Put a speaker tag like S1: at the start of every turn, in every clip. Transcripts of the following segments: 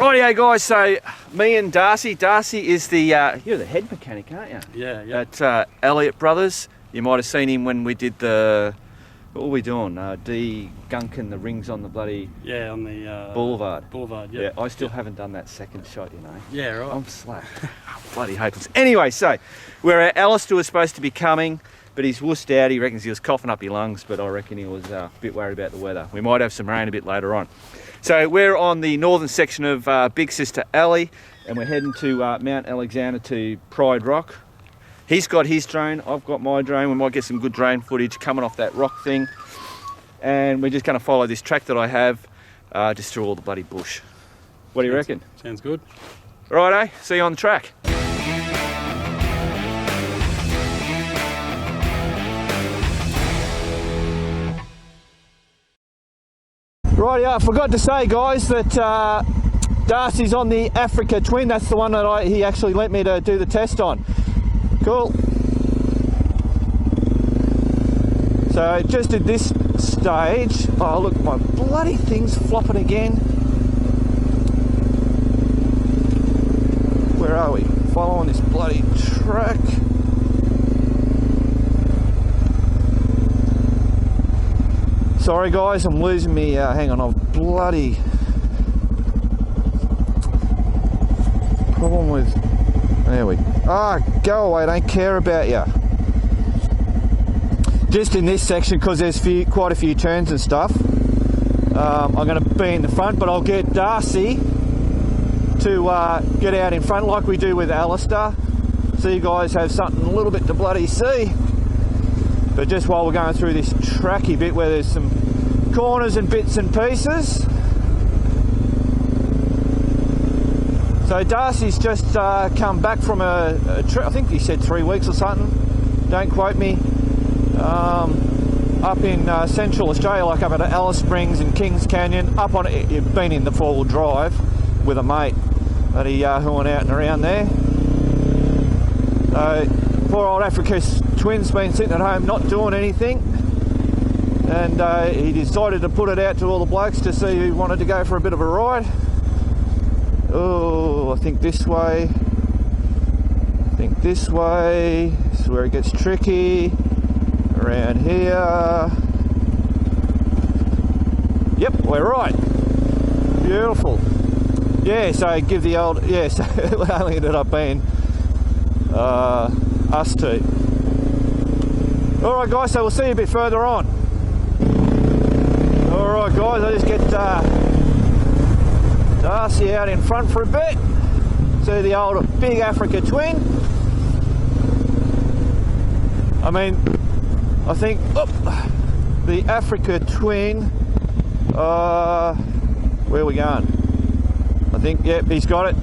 S1: Rightio guys, so me and Darcy is the, you're the head mechanic, aren't you?
S2: Yeah.
S1: At Elliott Brothers. You might have seen him when we did the, what were we doing? De-gunking the rings on the bloody...
S2: Yeah, on the...
S1: Boulevard.
S2: Yeah,
S1: I still haven't done that second shot, you know.
S2: Yeah, right.
S1: I'm slack. Bloody hopeless. Anyway, so, Alistair was supposed to be coming, but he's wussed out. He reckons he was coughing up his lungs, but I reckon he was a bit worried about the weather. We might have some rain a bit later on. So we're on the northern section of Big Sister Alley, and we're heading to Mount Alexander to Pride Rock. He's got his drone, I've got my drone. We might get some good drone footage coming off that rock thing. And we're just going to follow this track that I have just through all the bloody bush. What do you reckon?
S2: Sounds good.
S1: Righto, see you on the track. Rightio, I forgot to say guys that Darcy's on the Africa Twin. That's the one that he actually let me to do the test on. Cool. So just at this stage, oh look, my bloody thing's flopping again. Where are we? Following this bloody track. Sorry guys, I'm losing me, hang on, I've bloody problem with, there we go away, don't care about you. Just in this section, because there's quite a few turns and stuff, I'm going to be in the front, but I'll get Darcy to get out in front like we do with Alistair, so you guys have something a little bit to bloody see. But just while we're going through this tracky bit where there's some corners and bits and pieces. So Darcy's just come back from a trip, I think he said 3 weeks or something, don't quote me, up in central Australia, like up at Alice Springs and Kings Canyon, up on it. You've been in the four-wheel drive with a mate that he went out and around there. So poor old Africa's Twin's been sitting at home not doing anything, and he decided to put it out to all the blokes to see who wanted to go for a bit of a ride. Oh, I think this way. This is where it gets tricky. Around here. Yep, we're right. Beautiful. Yeah, so give the old, yeah, so it only ended up being us two. Alright guys, so we'll see you a bit further on. Alright guys, I just get Darcy out in front for a bit. See the old big Africa Twin. I mean, I think, the Africa Twin, where are we going? I think, yep, he's got it.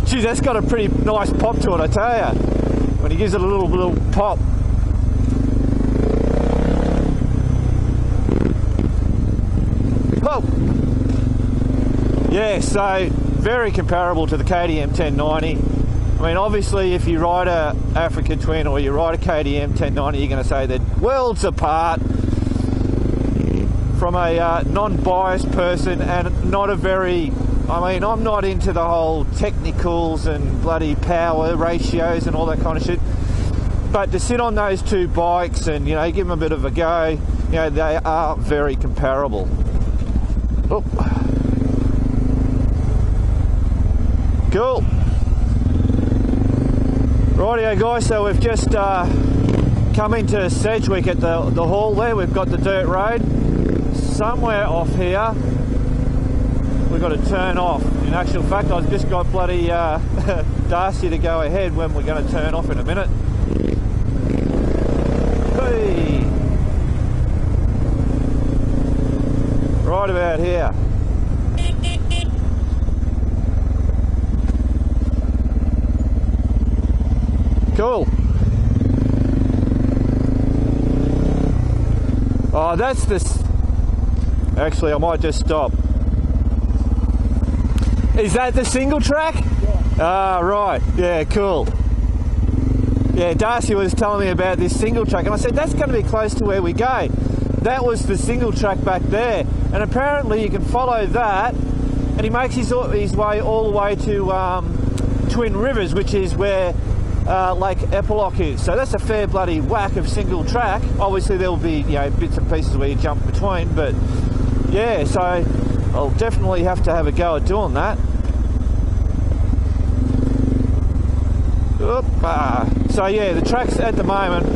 S1: Geez, that's got a pretty nice pop to it, I tell you. When he gives it a little pop. Oh! Yeah, so very comparable to the KTM 1090. I mean, obviously, if you ride a Africa Twin or you ride a KTM 1090, you're going to say they're worlds apart. From a non-biased person and not a very, I mean, I'm not into the whole technicals and bloody power ratios and all that kind of shit. But to sit on those two bikes and, you know, give them a bit of a go, you know, they are very comparable. Oh. Cool. Rightio guys, so we've just come into Sedgwick at the hall there. We've got the dirt road. Somewhere off here we've got to turn off. In actual fact, I've just got bloody Darcy to go ahead when we're going to turn off in a minute. Hey. Right about here. Cool. Oh, that's this. Actually, I might just stop. Is that the single track? Yeah. Ah, right. Yeah, cool. Yeah, Darcy was telling me about this single track, and I said, that's going to be close to where we go. That was the single track back there. And
S2: and apparently you can follow that, and he makes his way all the way to Twin Rivers, which is where Lake Epilock is. So that's a fair bloody whack of single track. Obviously there'll be, you know, bits and pieces where you jump between, but yeah, so I'll definitely have to have a go at doing that. So yeah, the tracks at the moment,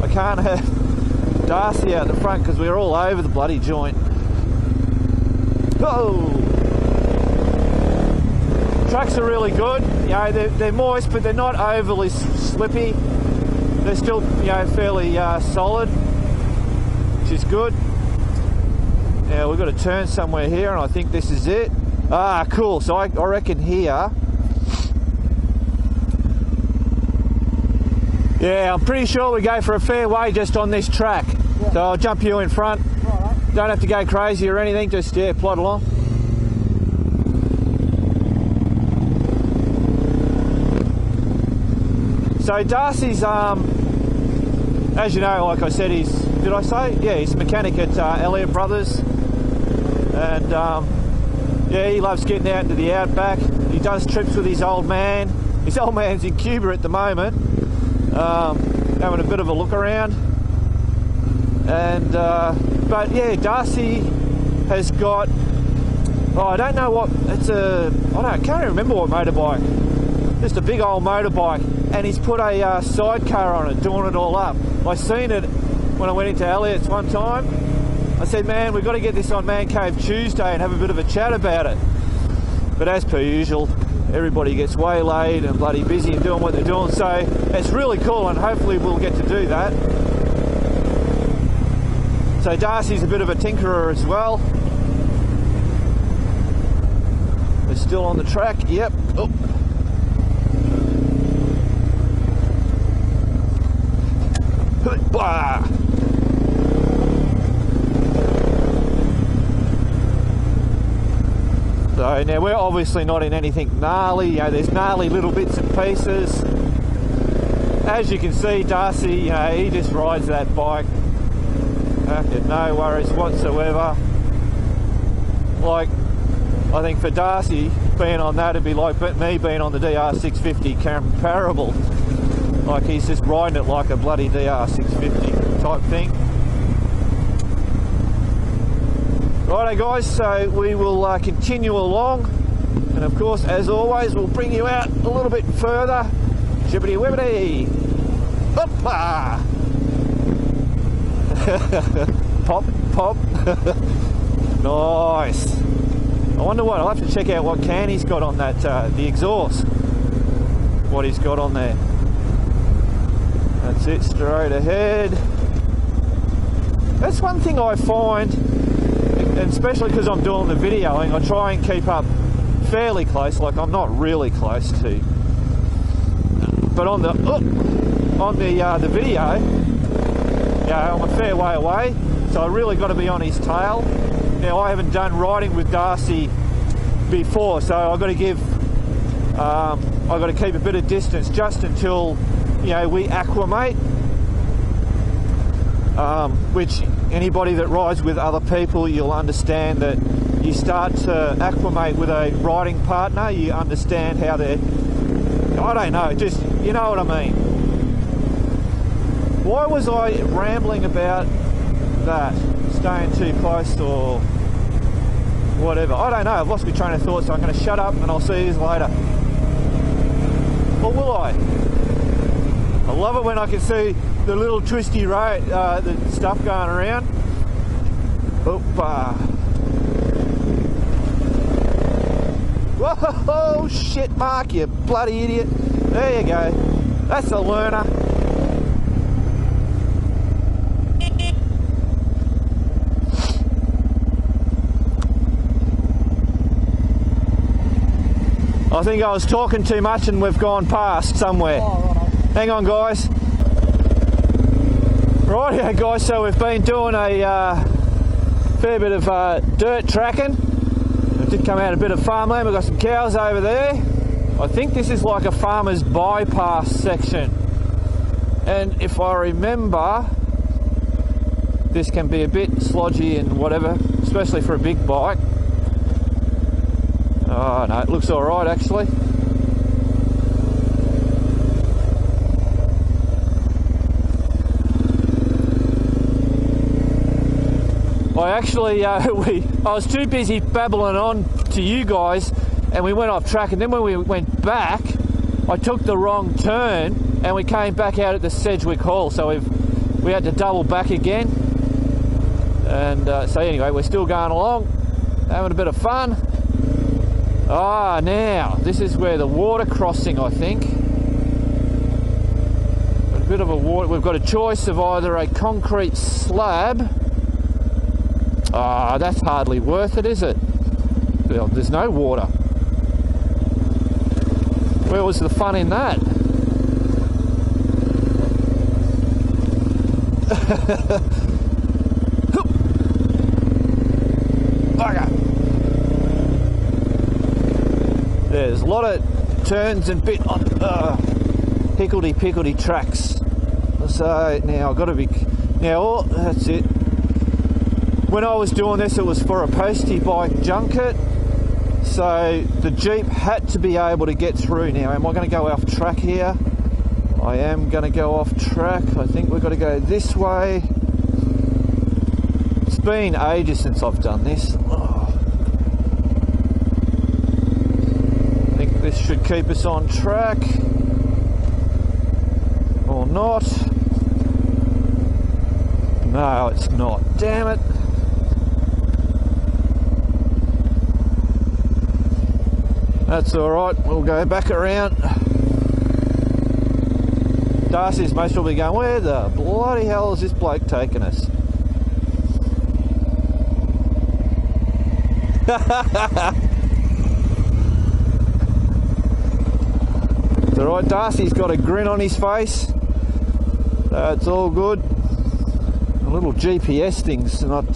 S2: I can't have Darcy out the front because we're all over the bloody joint. Oh! Tracks are really good. You know, they're moist, but they're not overly slippy. They're still, you know, fairly solid, which is good. Now we've got to turn somewhere here, and I think this is it. Ah, cool. So I reckon here. Yeah, I'm pretty sure we go for a fair way just on this track. Yeah. So I'll jump you in front. Right. Don't have to go crazy or anything, just, yeah, plod along. So Darcy's, as you know, like I said, did I say? Yeah, he's a mechanic at Elliott Brothers. And, yeah, he loves getting out into the outback. He does trips with his old man. His old man's in Cuba at the moment. Having a bit of a look around, and but yeah, Darcy has got, oh, I don't know what it's I can't remember what motorbike, just a big old motorbike, and he's put a sidecar on it, doing it all up. I seen it when I went into Elliott's one time. I said, man, we've got to get this on Man Cave Tuesday and have a bit of a chat about it. But as per usual, everybody gets waylaid and bloody busy and doing what they're doing, so it's really cool, and hopefully we'll get to do that. So Darcy's a bit of a tinkerer as well. We're still on the track, yep. Oh. So now we're obviously not in anything gnarly, you know, there's gnarly little bits and pieces. As you can see, Darcy, you know, he just rides that bike. No worries whatsoever. Like, I think for Darcy, being on that would be like me being on the DR650 comparable. Like, he's just riding it like a bloody DR650 type thing. Righto guys, so we will continue along, and of course, as always, we'll bring you out a little bit further. Shibbity wibbity! Hoppa! Pop, pop. Nice. I wonder what, I'll have to check out what can he's got on that, the exhaust. What he's got on there. That's it, straight ahead. That's one thing I find, and especially because I'm doing the videoing, I try and keep up fairly close, like I'm not really close to. But on the video, yeah, I'm a fair way away, so I really got to be on his tail. Now I haven't done riding with Darcy before, so I've got to give, I've got to keep a bit of distance just until, you know, we acclimate. Which anybody that rides with other people, you'll understand that you start to acclimate with a riding partner. You understand how they're, I don't know, just, you know what I mean. Why was I rambling about that? Staying too close or whatever. I don't know, I've lost my train of thought, so I'm going to shut up and I'll see you later. Or will I? I love it when I can see the little twisty road, the stuff going around. Opa. Whoa, shit, Mark, you bloody idiot. There you go. That's a learner. I think I was talking too much and we've gone past somewhere. Oh, right. Hang on, guys. Right, yeah, guys, so we've been doing a fair bit of dirt tracking. It did come out a bit of farmland. We've got some cows over there. I think this is like a farmer's bypass section. And if I remember, this can be a bit slodgy and whatever, especially for a big bike. Oh no, it looks all right actually. I was too busy babbling on to you guys, and we went off track. And then when we went back, I took the wrong turn, and we came back out at the Sedgwick Hall. So we had to double back again. And so anyway, we're still going along, having a bit of fun. Ah, now this is where the water crossing, I think. A bit of a water. We've got a choice of either a concrete slab. Ah, that's hardly worth it, is it? Well, there's no water. Where was the fun in that? Okay. There's a lot of turns and bit on hickledy-pickledy tracks. So now I've got to be... Now, that's it. When I was doing this, it was for a postie bike junket, so the Jeep had to be able to get through. Now, am I going to go off track here? I am going to go off track. I think we've got to go this way. It's been ages since I've done this. Oh. I think this should keep us on track. Or not. No, it's not. Damn it. That's alright, we'll go back around. Darcy's most probably going, where the bloody hell is this bloke taking us? It's alright, Darcy's got a grin on his face. It's all good. The little GPS thing's not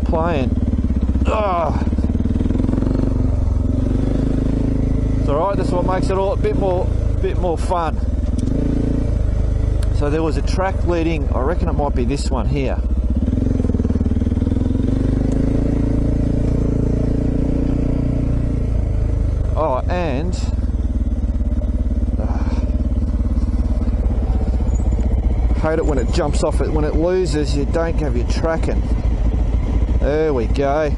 S2: playing. Oh. Alright, that's what makes it all a bit more fun. So there was a track leading, I reckon it might be this one here. Oh, and hate it when it jumps off it. When it loses, you don't have your tracking. There we go.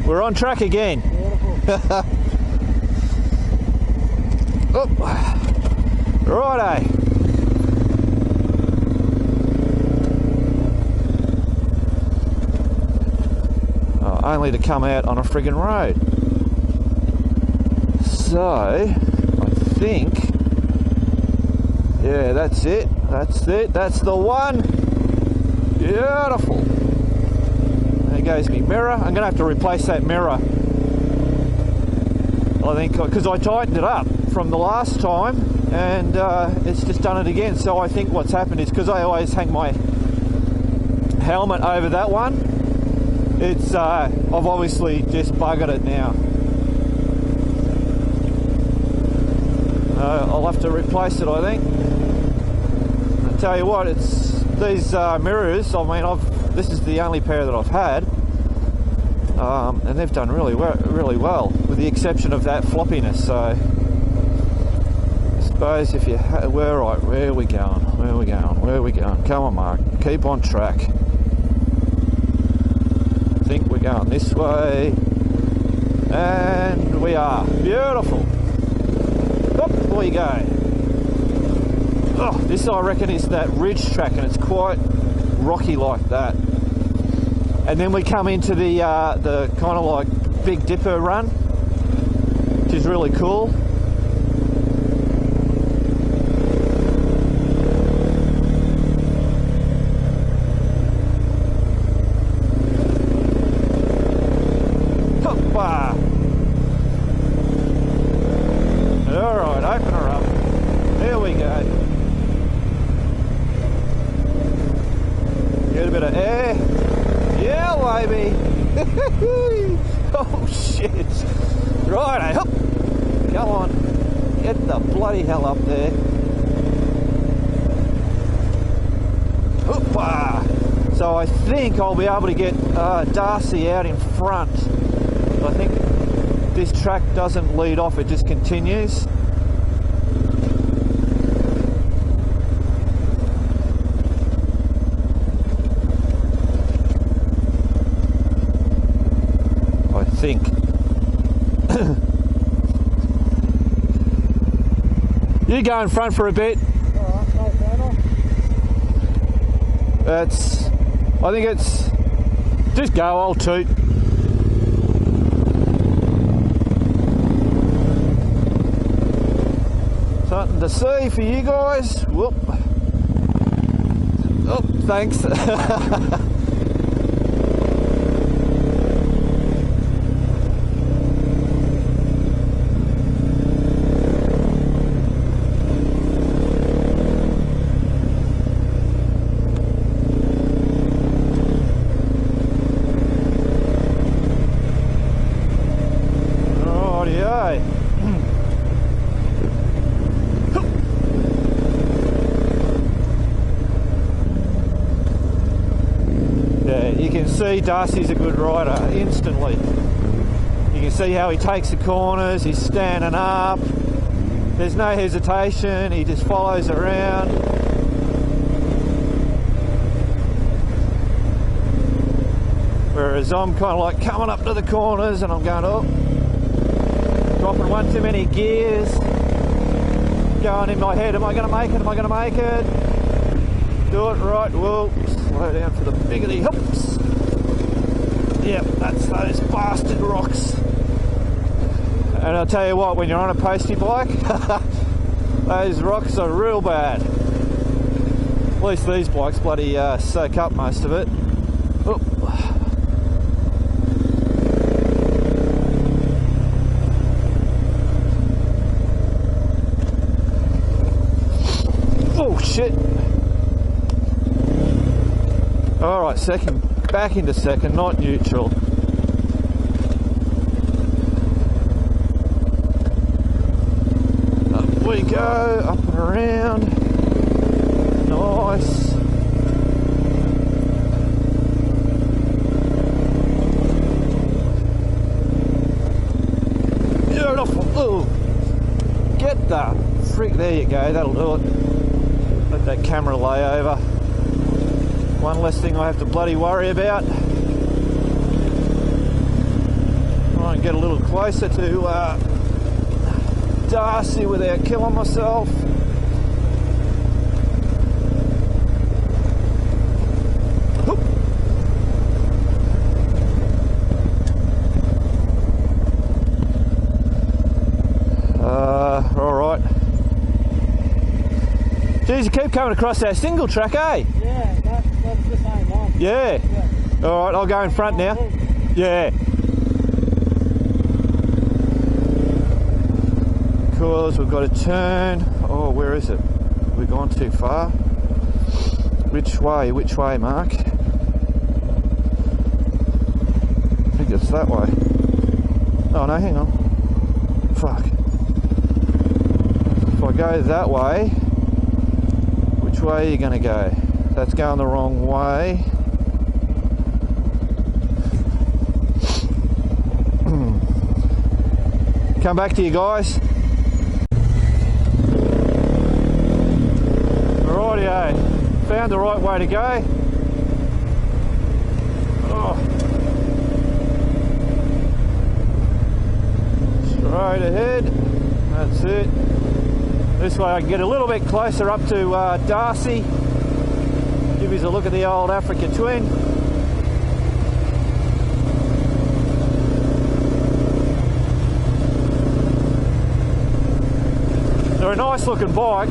S2: We're on track again. Oh, righto. Oh, only to come out on a friggin' road. So, I think, yeah, that's it. That's it. That's the one. Beautiful. There goes my mirror. I'm going to have to replace that mirror. I think, because I tightened it up from the last time, and it's just done it again. So I think what's happened is, because I always hang my helmet over that one, it's I've obviously just buggered it now. I'll have to replace it, I think. I tell you what, it's these mirrors. I mean, this is the only pair that I've had, and they've done really well, with the exception of that floppiness. So suppose if you where are we going? Come on, Mark, keep on track. I think we're going this way, and we are. Beautiful. Up we go. Oh, this I reckon is that ridge track, and it's quite rocky like that. And then we come into the kind of like Big Dipper run, which is really cool. Alright, open her up. There we go. Get a bit of air. Yeah, baby. Oh, shit. Right, hop. Come on. Get the bloody hell up there. Hoppa. So So I think I'll be able to get Darcy out in front. I think this track doesn't lead off, it just continues. I think. You go in front for a bit.
S3: Alright, no final.
S2: I think it's, just go, I'll toot. Something to see for you guys. Whoop. Oh, thanks. See, Darcy's a good rider instantly. You can see how he takes the corners, he's standing up, there's no hesitation, he just follows around. Whereas I'm kind of like coming up to the corners and I'm going, oh, dropping one too many gears, going in my head, am I going to make it, am I going to make it? Do it right, well, slow down for the biggity hoops. Yep, that's those bastard rocks. And I'll tell you what, when you're on a postie bike, those rocks are real bad. At least these bikes bloody soak up most of it. Oop. Oh shit. Alright, second. Back into second, not neutral. Up we go, up and around. Nice. Beautiful. Ooh. Get the frick, there you go, that'll do it. Let that camera lay over. One less thing I have to bloody worry about. Try and get a little closer to Darcy without killing myself. Alright. Geez, you keep coming across that single track, eh?
S3: Yeah, that's the same one.
S2: Yeah. Alright, I'll go in front now. Yeah. Because we've got to turn. Oh, where is it? Have we gone too far? Which way, Mark? I think it's that way. Oh no, hang on. Fuck. If I go that way, which way are you going to go? That's going the wrong way. Come back to you guys. Rightio, found the right way to go. Oh. Straight ahead, that's it. This way I can get a little bit closer up to Darcy. Give us a look at the old Africa Twin. They're a nice looking bike.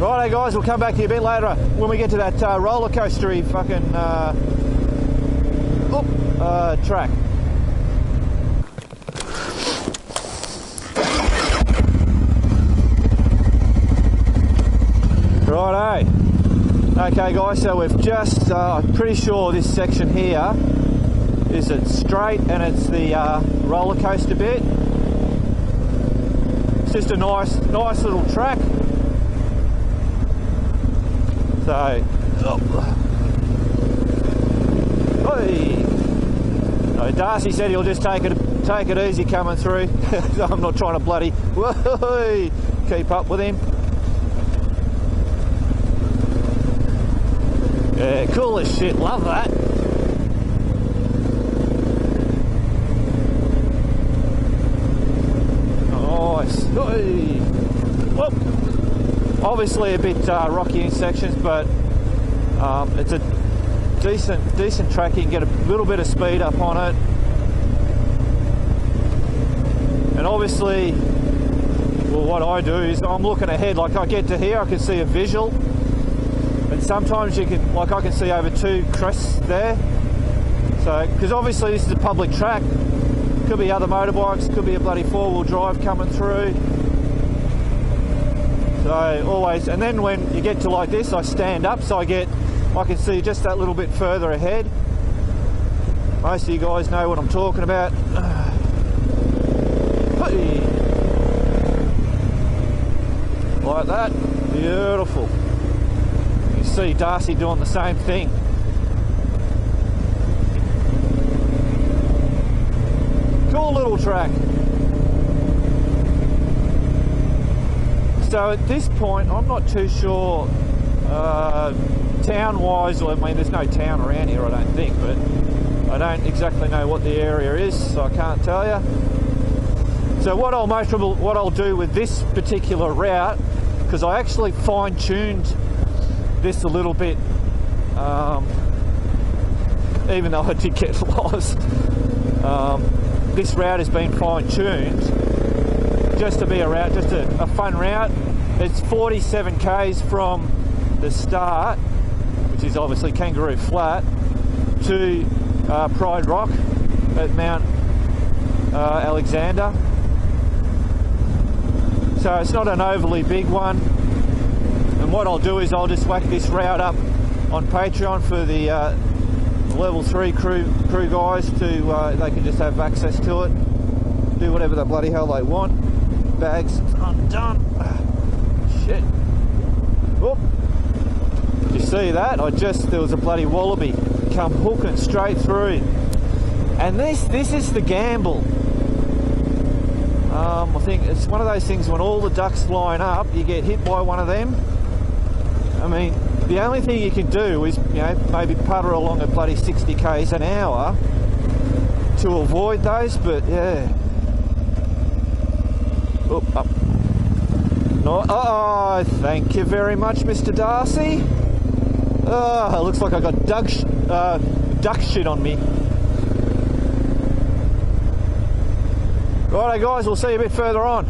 S2: Righto guys, we'll come back to you a bit later when we get to that roller coastery fucking track. Righto. Okay guys, so we've just, I'm pretty sure this section here is it straight and it's the roller coaster bit. It's just a nice little track. So, hey. So Darcy said he'll just take it easy coming through. I'm not trying to bloody keep up with him. Yeah, cool as shit. Love that. Nice. Hey. Whoop. Obviously a bit rocky in sections, but it's a decent track. You can get a little bit of speed up on it, and obviously, well, what I do is I'm looking ahead. Like I get to here, I can see a visual, and sometimes you can, like I can see over 2 crests there. So, because obviously this is a public track, could be other motorbikes, could be a bloody 4-wheel drive coming through. So always, and then when you get to like this, I stand up so I can see just that little bit further ahead. Most of you guys know what I'm talking about. Like that, beautiful. You see Darcy doing the same thing. Cool little track. So at this point, I'm not too sure town-wise, I mean there's no town around here I don't think, but I don't exactly know what the area is, so I can't tell you. So what I'll do with this particular route, because I actually fine-tuned this a little bit, even though I did get lost. This route has been fine-tuned just to be a route, just a fun route. It's 47 k's from the start, which is obviously Kangaroo Flat, to Pride Rock at Mount Alexander. So it's not an overly big one. And what I'll do is I'll just whack this route up on Patreon for the level 3 crew guys to they can just have access to it, do whatever the bloody hell they want. Bags undone. Shit. Whoop. Did you see that? There was a bloody wallaby come hooking straight through. And this is the gamble. I think it's one of those things when all the ducks line up, you get hit by one of them. I mean, the only thing you can do is, you know, maybe putter along at bloody 60 k's an hour to avoid those, but yeah. Oop, up. No, oh, thank you very much, Mr. Darcy. Oh, it looks like I got duck shit on me. Righto guys, we'll see you a bit further on.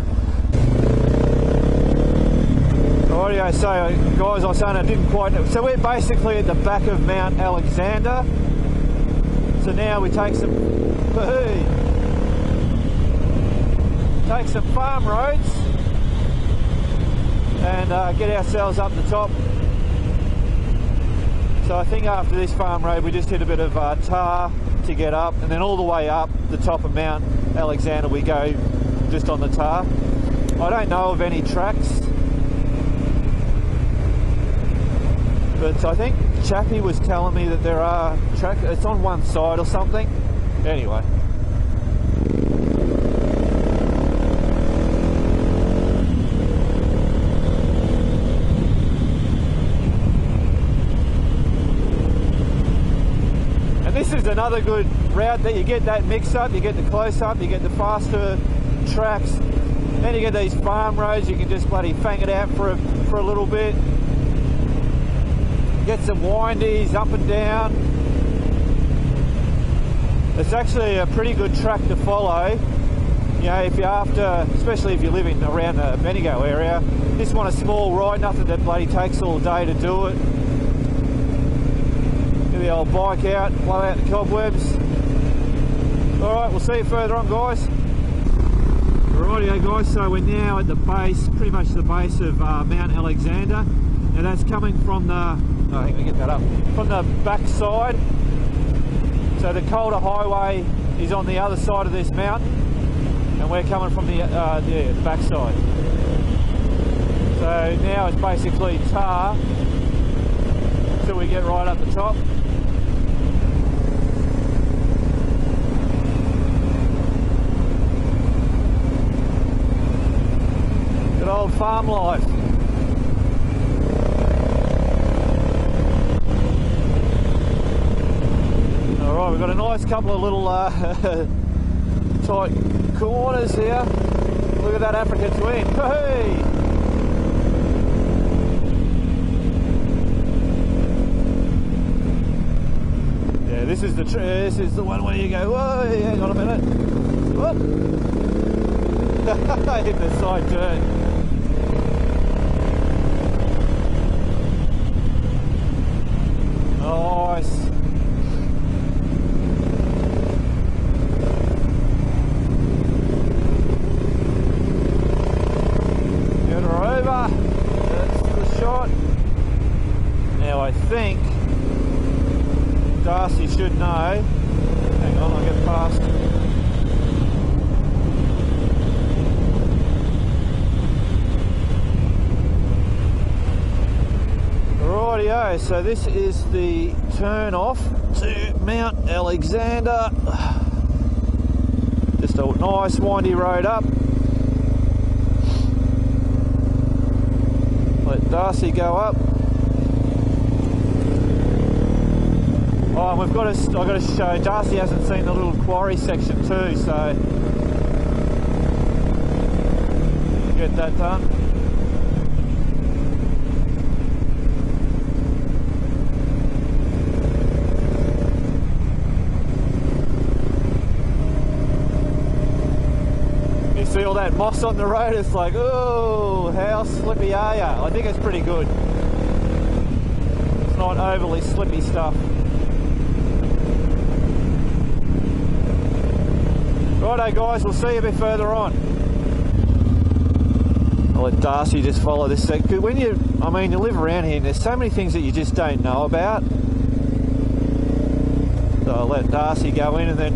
S2: Rightio, so guys, I was saying I didn't quite know. So we're basically at the back of Mount Alexander. So now we take some farm roads and get ourselves up the top. So I think after this farm road we just hit a bit of tar to get up, and then all the way up the top of Mount Alexander we go just on the tar. I don't know of any tracks, but I think Chappie was telling me that there are tracks. It's on one side or something. Anyway. This is another good route that you get that mix up, you get the close up, you get the faster tracks, then you get these farm roads, you can just bloody fang it out for a little bit. Get some windies up and down. It's actually a pretty good track to follow. You know, if you're after, especially if you're living around the Bendigo area, just want a small ride, nothing that bloody takes all day to do it. Get the old bike out, blow out the cobwebs. Alright, we'll see you further on, guys. Rightio guys, so we're now at the base, pretty much the base of Mount Alexander. Now that's coming from the, I think we get that up, from the back side. So the Calder Highway is on the other side of this mountain, and we're coming from the back side. So now it's basically tar till we get right up the top. Good old farm life. Alright, we've got a nice couple of little tight corners here. Look at that Africa Twin. Hey! Yeah, this is the one where you go, whoa, hang on a minute. Whoop. Hit the side turn. Nice. Get her over. That's the shot. Now I think Darcy should know. Hang on, I'll get past. Rightio, so this is the turn off to Mount Alexander. Just a nice windy road up. Let Darcy go up. Oh, and I've got to show, Darcy hasn't seen the little quarry section too, so get that done. You see all that moss on the road, it's like, oh, how slippy are ya? I think it's pretty good. It's not overly slippy stuff. Righto guys, we'll see you a bit further on. I'll let Darcy just follow this sec. When you live around here and there's so many things that you just don't know about. So I'll let Darcy go in and then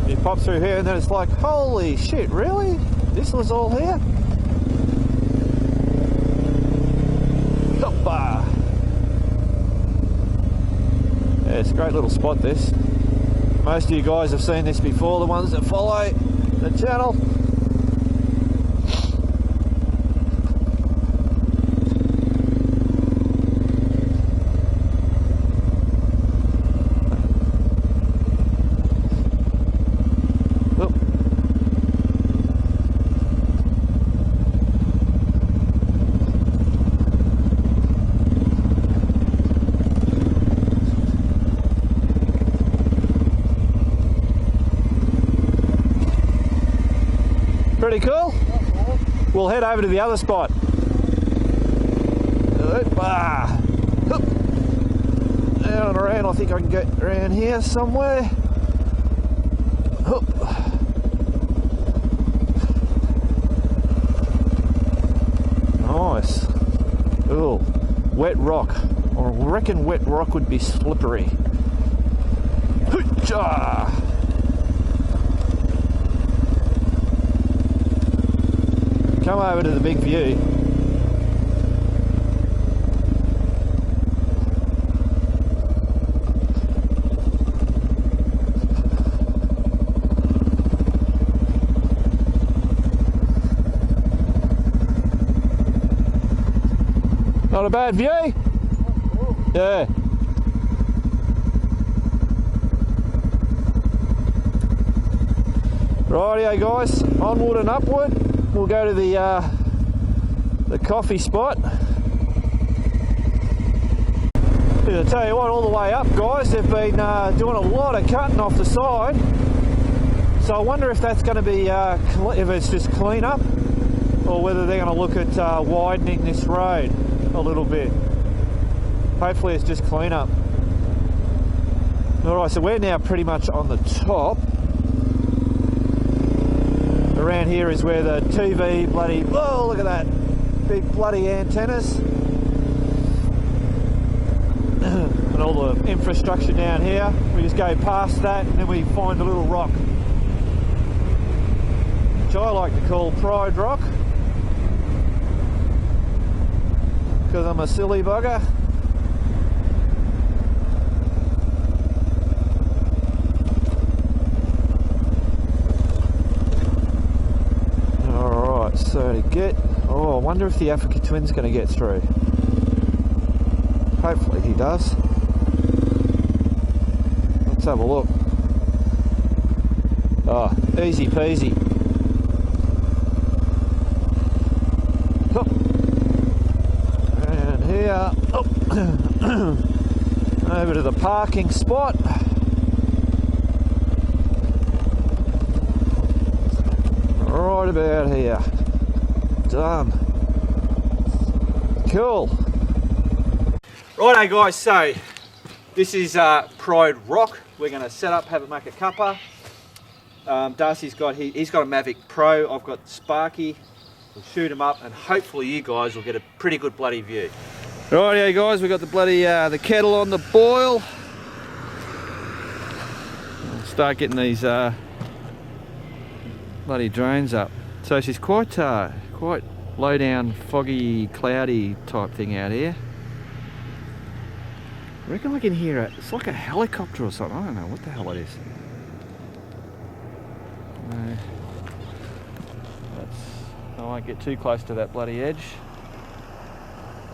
S2: you pop through here and then it's like, holy shit, really? This was all here? Hoppa! Yeah, it's a great little spot this. Most of you guys have seen this before, the ones that follow the channel. Pretty cool. We'll head over to the other spot. Down and around, I think I can get around here somewhere. Nice. Ooh, wet rock. I reckon wet rock would be slippery. Come over to the big view. Not a bad view? Yeah. Rightio guys, onward and upward. We'll go to the coffee spot. I'll tell you what, all the way up guys, they've been doing a lot of cutting off the side. So I wonder if that's going to be, if it's just clean up, or whether they're going to look at widening this road a little bit. Hopefully it's just clean up. Alright, so we're now pretty much on the top. Around here is where the TV bloody, oh look at that, big bloody antennas. And all the infrastructure down here. We just go past that and then we find a little rock, which I like to call Pride Rock, because I'm a silly bugger. get... Oh, I wonder if the Africa Twin's going to get through. Hopefully he does. Let's have a look. Oh, easy peasy. Oh. And here, oh. Over to the parking spot. Right about here. Done. Cool.
S1: Righto guys, so this is Pride Rock. We're going to set up, have it make a cuppa. Darcy's got, he's got a Mavic Pro, I've got Sparky. We'll shoot him up and hopefully you guys will get a pretty good bloody view. Rightio guys, we've got the bloody the kettle on the boil. We'll start getting these bloody drones up. So she's quite low down, foggy, cloudy type thing out here. I reckon I can hear it. It's like a helicopter or something. I don't know what the hell it is. No. I won't get too close to that bloody edge.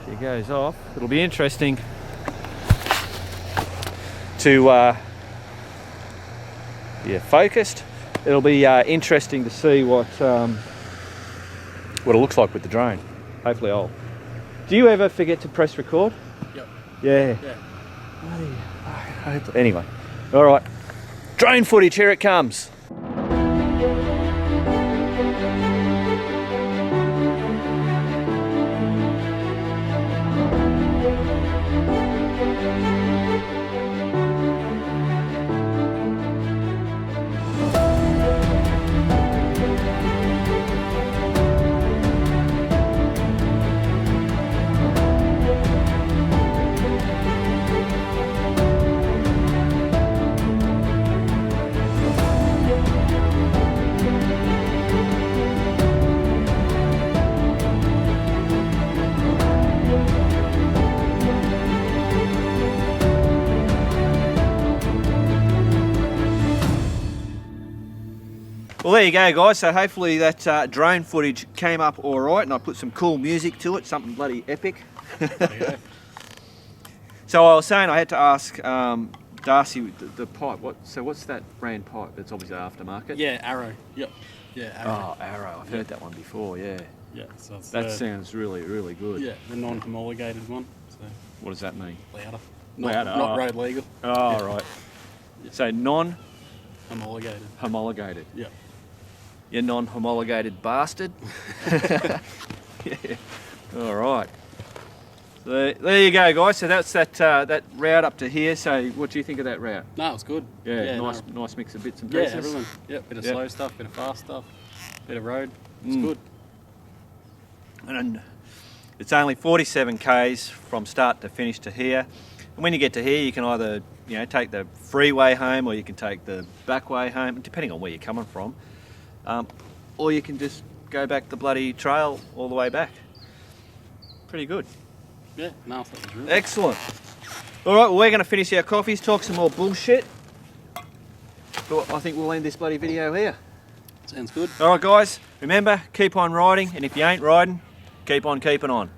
S1: She goes off. It'll be interesting to focused. It'll be interesting to see what it looks like with the drone. Hopefully I'll. Do you ever forget to press record?
S3: Yep.
S1: Yeah.
S3: Yeah.
S1: Anyway, all right. Drone footage, here it comes. Well, there you go, guys. So hopefully that drone footage came up all right, and I put some cool music to it, something bloody epic. So I was saying I had to ask Darcy the pipe. What's that brand pipe? That's obviously aftermarket.
S3: Yeah, Arrow. Yep. Yeah, Arrow.
S1: Oh, Arrow. I've heard that one before. Yeah.
S3: Yeah. So it's
S1: That sounds really, really good.
S3: Yeah, the non-homologated one. So
S1: What does that mean?
S3: louder.
S1: Louder,
S3: Not
S1: oh.
S3: road legal.
S1: Oh,
S3: Yeah.
S1: right. So non-homologated.
S3: Homologated. Yeah.
S1: You non-homologated bastard. Yeah. All right. So there you go, guys. So that's that route up to here. So what do you think of that route?
S3: No, it's good.
S1: Yeah,
S3: no.
S1: nice mix of bits and
S3: Yeah,
S1: pieces.
S3: everything. Yep, bit of
S1: Yep.
S3: slow stuff, bit of fast stuff, bit of road. It's
S1: Mm.
S3: good.
S1: And it's only 47 k's from start to finish to here. And when you get to here, you can either take the freeway home, or you can take the back way home, depending on where you're coming from. Or you can just go back the bloody trail all the way back. Pretty good.
S3: Yeah, no, that was really
S1: Excellent. All right, well, we're going to finish our coffees, talk some more bullshit. But I think we'll end this bloody video here.
S3: sounds good.
S1: All right, guys, remember, keep on riding, and if you ain't riding, keep on keeping on.